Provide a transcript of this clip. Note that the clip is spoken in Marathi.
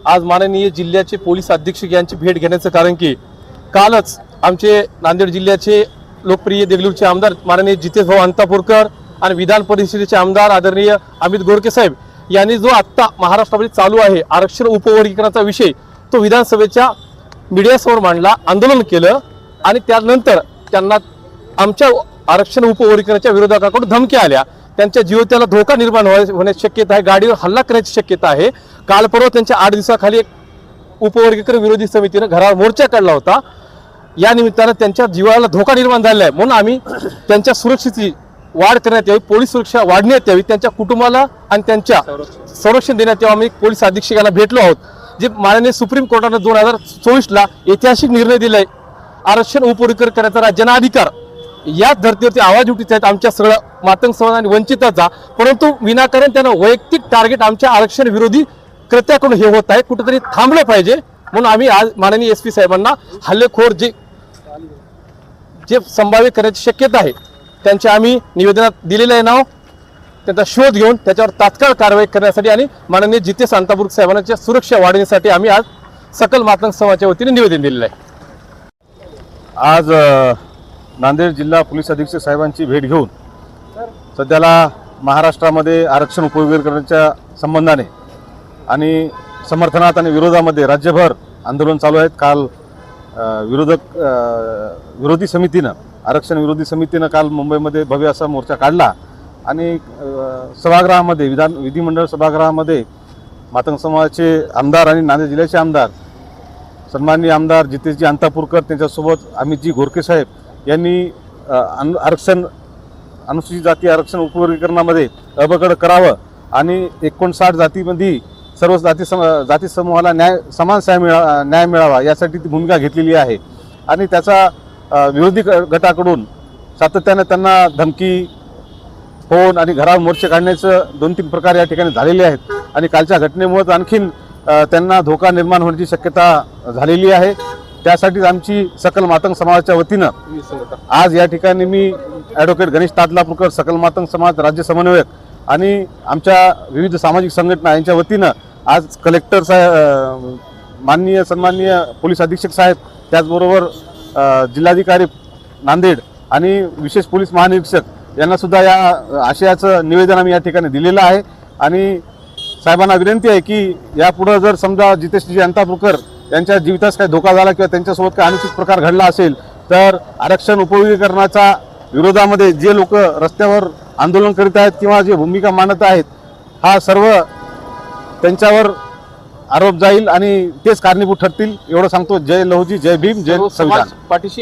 आज माननीय जिल्ह्याचे पोलीस अधीक्षक यांची भेट घेण्याचं कारण की कालच आमचे नांदेड जिल्ह्याचे लोकप्रिय देगलूरचे आमदार माननीय जितेश भाऊ अंतापूरकर आणि विधान परिषदेचे आमदार आदरणीय अमित गोरके साहेब यांनी जो आत्ता महाराष्ट्रामध्ये चालू आहे आरक्षण उपवर्गीकरणाचा विषय तो विधानसभेच्या मीडियासमोर मांडला, आंदोलन केलं आणि त्यानंतर त्यांना आमच्या आरक्षण उपवर्गीकरणाच्या विरोधकाकडून धमक्या आल्या। त्यांच्या जीविताला धोका निर्माण होण्याची शक्यता आहे, गाडीवर हल्ला करण्याची शक्यता आहे। काल परवा त्यांच्या 8 दिवसाखाली एक उपवर्गीकरण विरोधी समितीने घरावर मोर्चा काढला होता। या निमित्तानं त्यांच्या जीवाला धोका निर्माण झालेला आहे, म्हणून आम्ही त्यांच्या सुरक्षेची वाढ करण्यात यावी, पोलीस सुरक्षा वाढण्यात यावी, त्यांच्या कुटुंबाला आणि त्यांच्या संरक्षण देण्यात यावं। आम्ही पोलीस अधीक्षकांना भेटलो आहोत, जे माननीय सुप्रीम कोर्टाने 2024ला ऐतिहासिक निर्णय दिलाय। आरक्षण उपवर्गीकरण करण्याचा राज्यांना अधिकार, याच धर्तीवरती आवाज उठीत आहेत आमच्या सगळं मातंग समाज आणि वंचिताचा, परंतु विनाकारण त्यांना वैयक्तिक टार्गेट आमच्या आरक्षण विरोधी कृत्याकडून हे होत आहे, कुठेतरी थांबलं पाहिजे। म्हणून आम्ही आज माननीय एसपी साहेबांना हल्लेखोर जे संभाव्य करण्याची शक्यता आहे त्यांचे आम्ही निवेदनात दिलेलं आहे नाव, त्यांचा शोध घेऊन त्याच्यावर तात्काळ कारवाई करण्यासाठी आणि माननीय जितेश अंतापूर साहेबांच्या सुरक्षा वाढवण्यासाठी आम्ही आज सकल मातंग समाजाच्या वतीने निवेदन दिलेलं आहे। आज नांदेड जिल्हा पोलीस अधीक्षक साहेबांची भेट घेऊन सध्याला महाराष्ट्रामध्ये आरक्षण उपवर्गीकरणाच्या संबंधाने आणि समर्थनात आणि विरोधामध्ये राज्यभर आंदोलन चालू आहेत। काल विरोधी समितीनं आरक्षण विरोधी समितीनं काल मुंबईमध्ये भव्य असा मोर्चा काढला आणि सभागृहामध्ये विधिमंडळ सभागृहामध्ये मातंग समाजाचे आमदार आणि नांदेड जिल्ह्याचे आमदार सन्माननीय आमदार जितेशजी अंतापूरकर त्यांच्यासोबत अमितजी गोरके साहेब यांनी आरक्षण अनुसूचित जाती आरक्षण उपवर्गीकरणामध्ये अबकड करावं आणि 59 जातीमध्ये सर्व जाती समूहाला समान न्याय मिळावा यासाठी ती भूमिका घेतलेली आहे। आणि त्याचा विरोधी गटाकडून सातत्याने त्यांना धमकी, फोन आणि घरावर मोर्चे काढण्याचं 2-3 प्रकार या ठिकाणी झालेले आहेत आणि कालच्या घटनेमुळे आणखीन त्यांना धोका निर्माण होण्याची शक्यता झालेली आहे। त्यासाठीच आमची सकल मातंग समाजाच्या वतीनं आज या ठिकाणी मी ॲडव्होकेट गणेश तादलापूरकर सकल मातंग समाज राज्य समन्वयक आणि आमच्या विविध सामाजिक संघटना यांच्या वतीनं आज कलेक्टर साहेब, माननीय सन्माननीय पोलीस अधीक्षक साहेब, त्याचबरोबर जिल्हाधिकारी नांदेड आणि विशेष पोलीस महानिरीक्षक यांना सुद्धा या आशयाचं निवेदन आम्ही या ठिकाणी दिलेलं आहे। आणि साहेबांना विनंती आहे की यापुढे जर समजा जितेशजी अंतापूरकर यांच्या जीवितास काही धोका झाला किंवा त्यांच्यासोबत काही अनुचित प्रकार घडला असेल तर आरक्षण उपवर्गीकरणाच्या विरोधामध्ये जे लोक रस्त्यावर आंदोलन करीत आहेत किंवा जे भूमिका मांडत आहेत हा सर्व त्यांच्यावर आरोप जाईल आणि तेच कारणीभूत ठरतील एवढं सांगतो। जय लहुजी, जय भीम, जय संविधान। पाठीशी